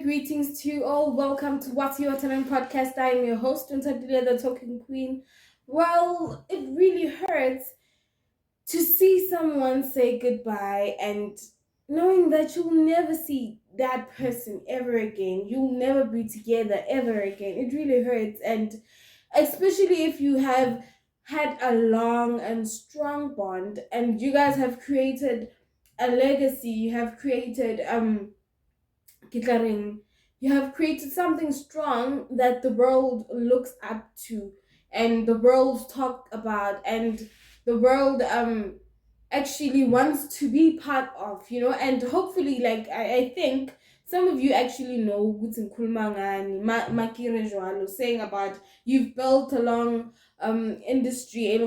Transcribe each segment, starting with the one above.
Greetings to you all. Welcome to What's Your Talent podcast. I am your host, Onthatile, the Talking Queen. Well, it really hurts to see someone say goodbye and knowing that you'll never see that person ever again. You'll never be together ever again. It really hurts, and especially if you have had a long and strong bond and you guys have created a legacy. You have created you have created something strong that the world looks up to and the world talk about and the world actually wants to be part of, and hopefully, like, I think some of you actually know what's in Kulmangani, Makire Joalo, saying about you've built a long industry,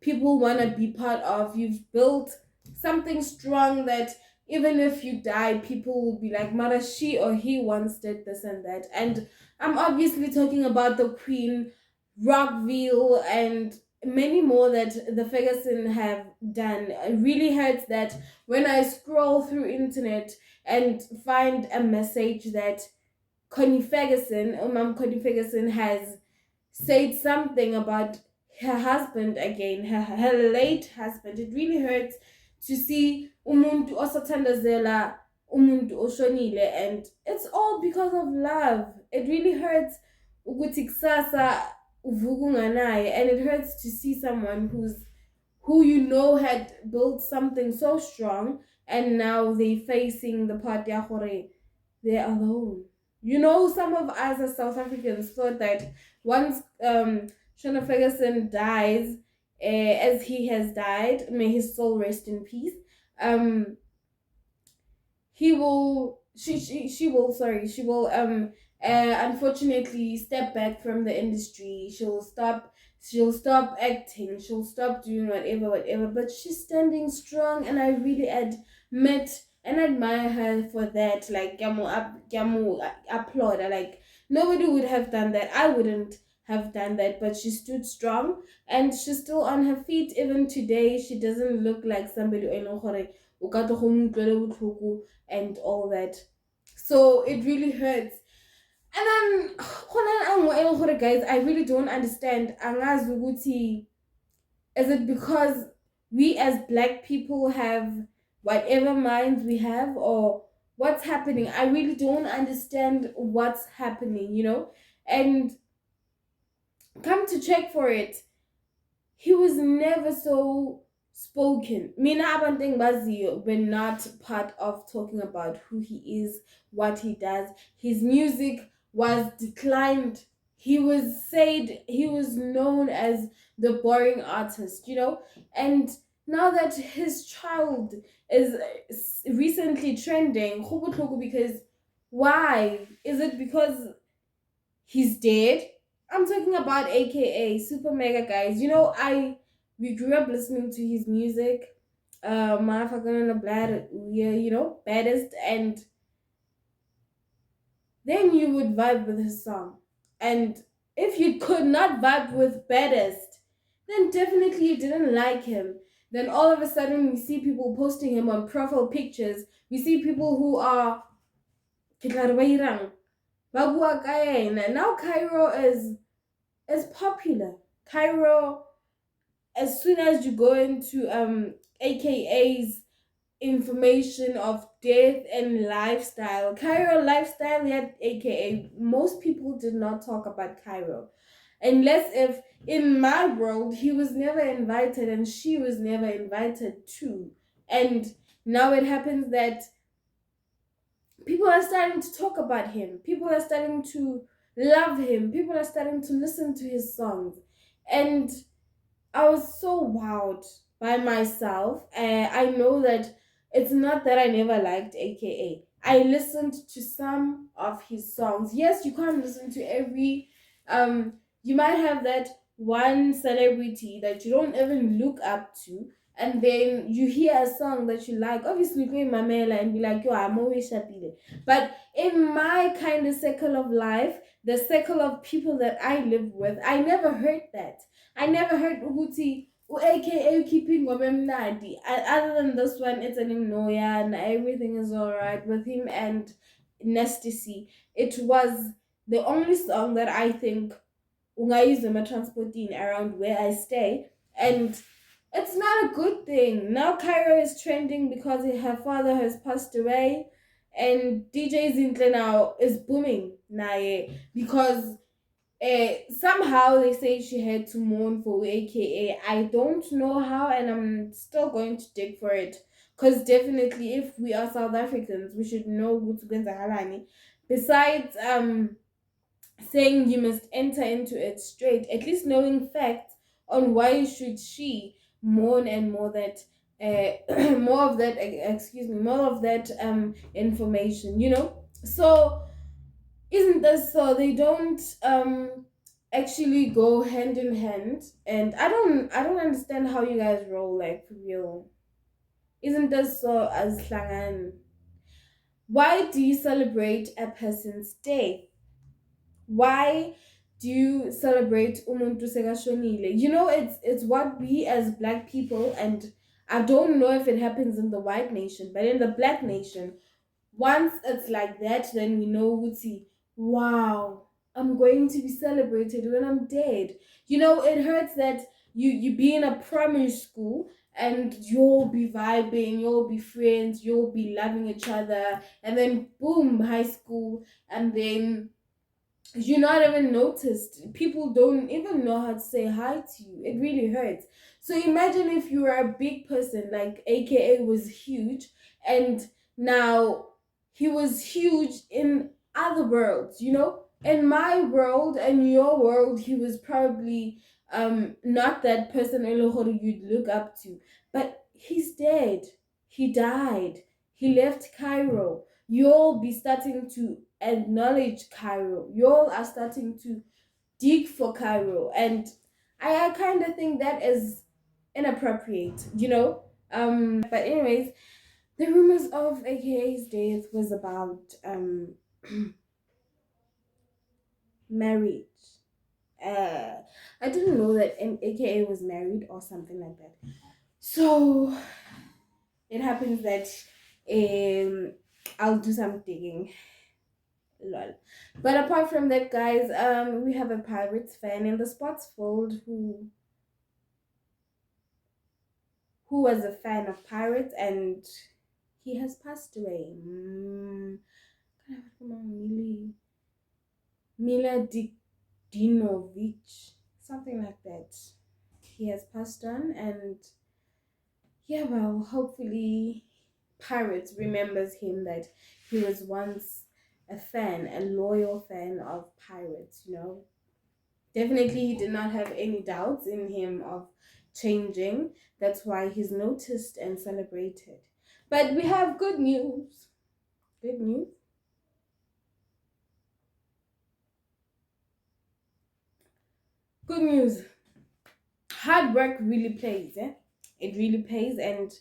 people want to be part of. You've built something strong that even if you die, people will be like, Mara, she or he once did this and that. And I'm obviously talking about the Queen, Rockville, and many more that the Ferguson have done. It really hurts that when I scroll through internet and find a message that Connie Ferguson, Connie Ferguson, has said something about her husband again, her late husband. It really hurts to see umuntu osathandazela umuntu oshonile, and it's all because of love. It really hurts ukuthi kusasa uvuka unganaye, and it hurts to see someone who had built something so strong, and now they're facing the part ya gore they're alone. Some of us as South Africans thought that once Shona Ferguson dies, as he has died, may his soul rest in peace. He will, she will unfortunately step back from the industry. She'll stop acting. She'll stop doing whatever. But she's standing strong, and I really admit and admire her for that. Like, Gamu applaud. Like, nobody would have done that. I wouldn't have done that, but she stood strong and she's still on her feet even today. She doesn't look like somebody and all that. So it really hurts. And then guys, I really don't understand. Is it because we as black people have whatever minds we have, or what's happening? I really don't understand what's happening, and come to check for it, he was never so spoken. Mina Abanting Bazio were not part of talking about who he is, what he does. His music was declined. He was known as the boring artist, and now that his child is recently trending, because why? Is it because he's dead? I'm talking about AKA Super Mega, guys. We grew up listening to his music. Motherfucking the Blood, baddest, and then you would vibe with his song. And if you could not vibe with baddest, then definitely you didn't like him. Then all of a sudden we see people posting him on profile pictures. We see people who are now Cairo is popular. Cairo, as soon as you go into AKA's information of death and lifestyle, Cairo lifestyle, yet AKA, most people did not talk about Cairo. Unless if in my world he was never invited and she was never invited too. And now it happens that people are starting to talk about him. People are starting to love him. People are starting to listen to his songs. And I was so wowed. by myself. I know that it's not that I never liked AKA. I listened to some of his songs. Yes, you can't listen to every. You might have that one celebrity that you don't even look up to, and then you hear a song that you like. Obviously, you play Mamela and be like, "Yo, I'm always happy." But in my kind of circle of life, the circle of people that I live with, I never heard that. I never heard Uguti aka keeping Nadi. Other than this one, it's an Noya and everything is alright with him and Nesty. It was the only song that I think Ungayizuma transporting around where I stay. And it's not a good thing. Now Cairo is trending because her father has passed away, and DJ Zintle now is booming naye because somehow they say she had to mourn for AKA. I don't know how, and I'm still going to dig for it. Because definitely, if we are South Africans, we should know Gutsugenza Halani. Besides saying you must enter into it straight, at least knowing facts on why should she mourn and more that more of that excuse me, more of that information, So isn't this so they don't actually go hand in hand? And I don't understand how you guys roll, like, for real. Isn't this so? As Slangan, why do you celebrate a person's day? Why do you celebrate umuntu sekashonile? It's what we as black people, and I don't know if it happens in the white nation, but in the black nation, once it's like that, then we know Wuti, wow, I'm going to be celebrated when I'm dead. It hurts that you be in a primary school and you'll be vibing, you'll be friends, you'll be loving each other, and then boom, high school, and then you're not even noticed. People don't even know how to say hi to you. It really hurts. So imagine if you were a big person, like AKA was huge, and now he was huge in other worlds, In my world and your world, he was probably not that person you'd look up to. But he's dead. He died. He left Cairo. You'll be starting to acknowledge Cairo. Y'all are starting to dig for Cairo. And I kind of think that is inappropriate. But anyways, the rumors of AKA's death was about marriage. I didn't know that AKA was married or something like that. So it happens that I'll do some digging. Lol. But apart from that, guys, we have a Pirates fan in the Spotsfold who was a fan of Pirates, and he has passed away. Mila Dinovich, something like that. He has passed on, and yeah, well, hopefully Pirates remembers him, that he was once a fan, a loyal fan of Pirates. Definitely he did not have any doubts in him of changing. That's why he's noticed and celebrated. But we have good news. Good news. Good news. Hard work really pays, eh? It really pays. And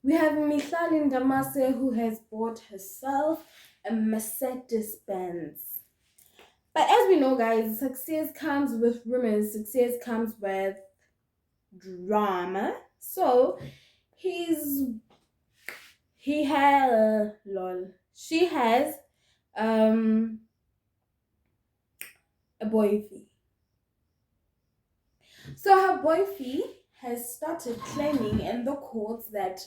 we have Mihlali Ndamase, who has bought herself a Mercedes Benz. But as we know, guys, success comes with rumors, success comes with drama. So she has a boyfriend. So her boyfriend has started claiming in the courts that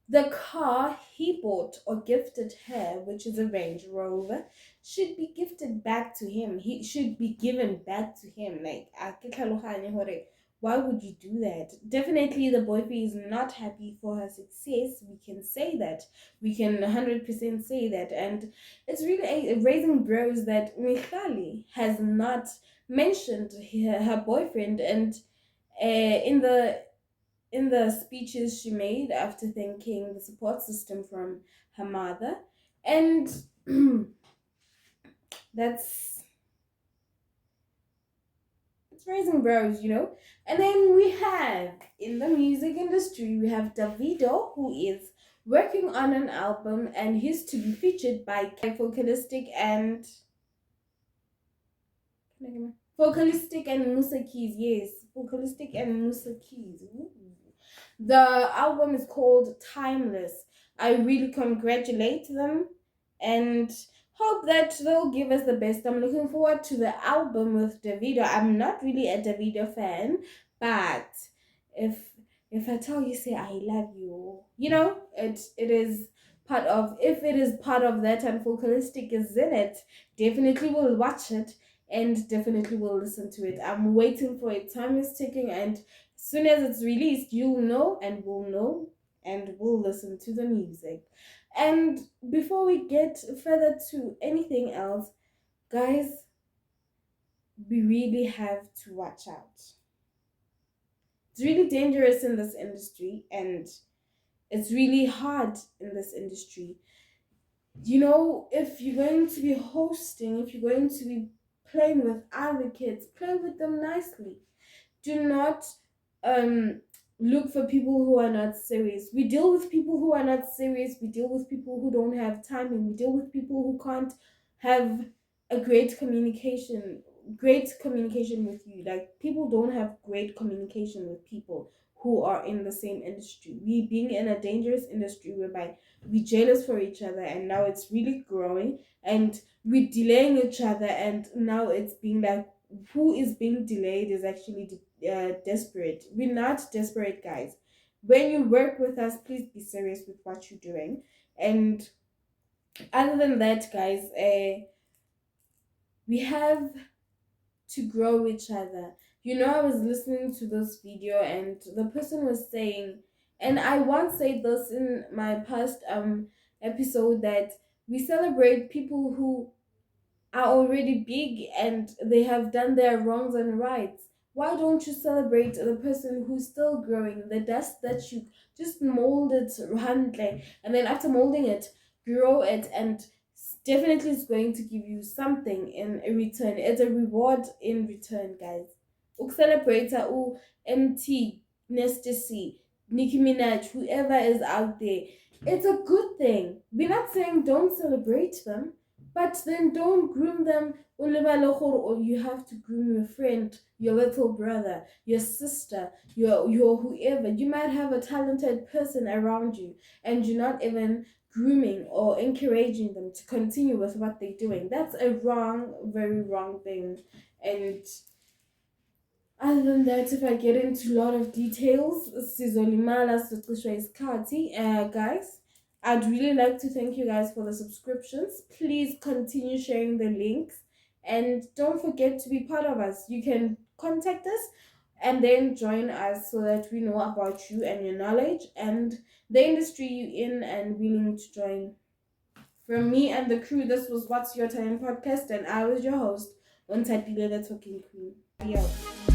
the car he bought or gifted her, which is a Range Rover, should be gifted back to him. He should be given back to him. Like, why would you do that? Definitely the boyfriend is not happy for her success. We can say that. We can 100% say that. And it's really raising bros that Mihlali has not mentioned her boyfriend, and in the in the speeches she made after thanking the support system from her mother. And that's it's raising brows, you know. And then we have in the music industry, we have Davido, who is working on an album and he's to be featured by Vocalistic and Vocalistic and Musa Keys. Yes, Vocalistic and Musa Keys. Ooh. The album is called Timeless. I really congratulate them and hope that they'll give us the best. I'm looking forward to the album with Davido. I'm not really a Davido fan, but if if I tell you, say I love you, you know, it is part of, if it is part of that and Vocalistic is in it, definitely will watch it and definitely will listen to it. I'm waiting for it. Time is ticking, and as soon as it's released, you'll know and we'll know and we'll listen to the music. And before we get further to anything else, guys, we really have to watch out. It's really dangerous in this industry, and it's really hard in this industry. You know, if you're going to be hosting, if you're going to be playing with other kids, play with them nicely. Do not look for people who are not serious. We deal with people who are not serious. We deal with people who don't have timing. We deal with people who can't have a great communication with you. Like, people don't have great communication with people who are in the same industry. We being in a dangerous industry whereby we jealous for each other, and now it's really growing, and we're delaying each other, and now it's being like, who is being delayed is actually desperate. We're not desperate, guys. When you work with us, please be serious with what you're doing. And other than that, guys, we have to grow each other. You know, I was listening to this video and the person was saying, and I once said this in my past episode, that we celebrate people who are already big and they have done their wrongs and rights. Why don't you celebrate the person who's still growing, the dust that you just molded handle, and then after molding it, grow it, and definitely is going to give you something in return. It's a reward in return, guys. Celebrate MT, Nestor C, Nicki Minaj, whoever is out there. It's a good thing. We're not saying don't celebrate them, but then don't groom them. Or you have to groom your friend, your little brother, your sister, your whoever. You might have a talented person around you, and you're not even grooming or encouraging them to continue with what they're doing. That's a wrong, very wrong thing. And other than that, if I get into a lot of details, guys, I'd really like to thank you guys for the subscriptions. Please continue sharing the links and don't forget to be part of us. You can contact us and then join us so that we know about you and your knowledge and the industry you're in and willing to join. From me and the crew, this was What's Your Time podcast, and I was your host, Onthatile, the Talking Queen. Be out.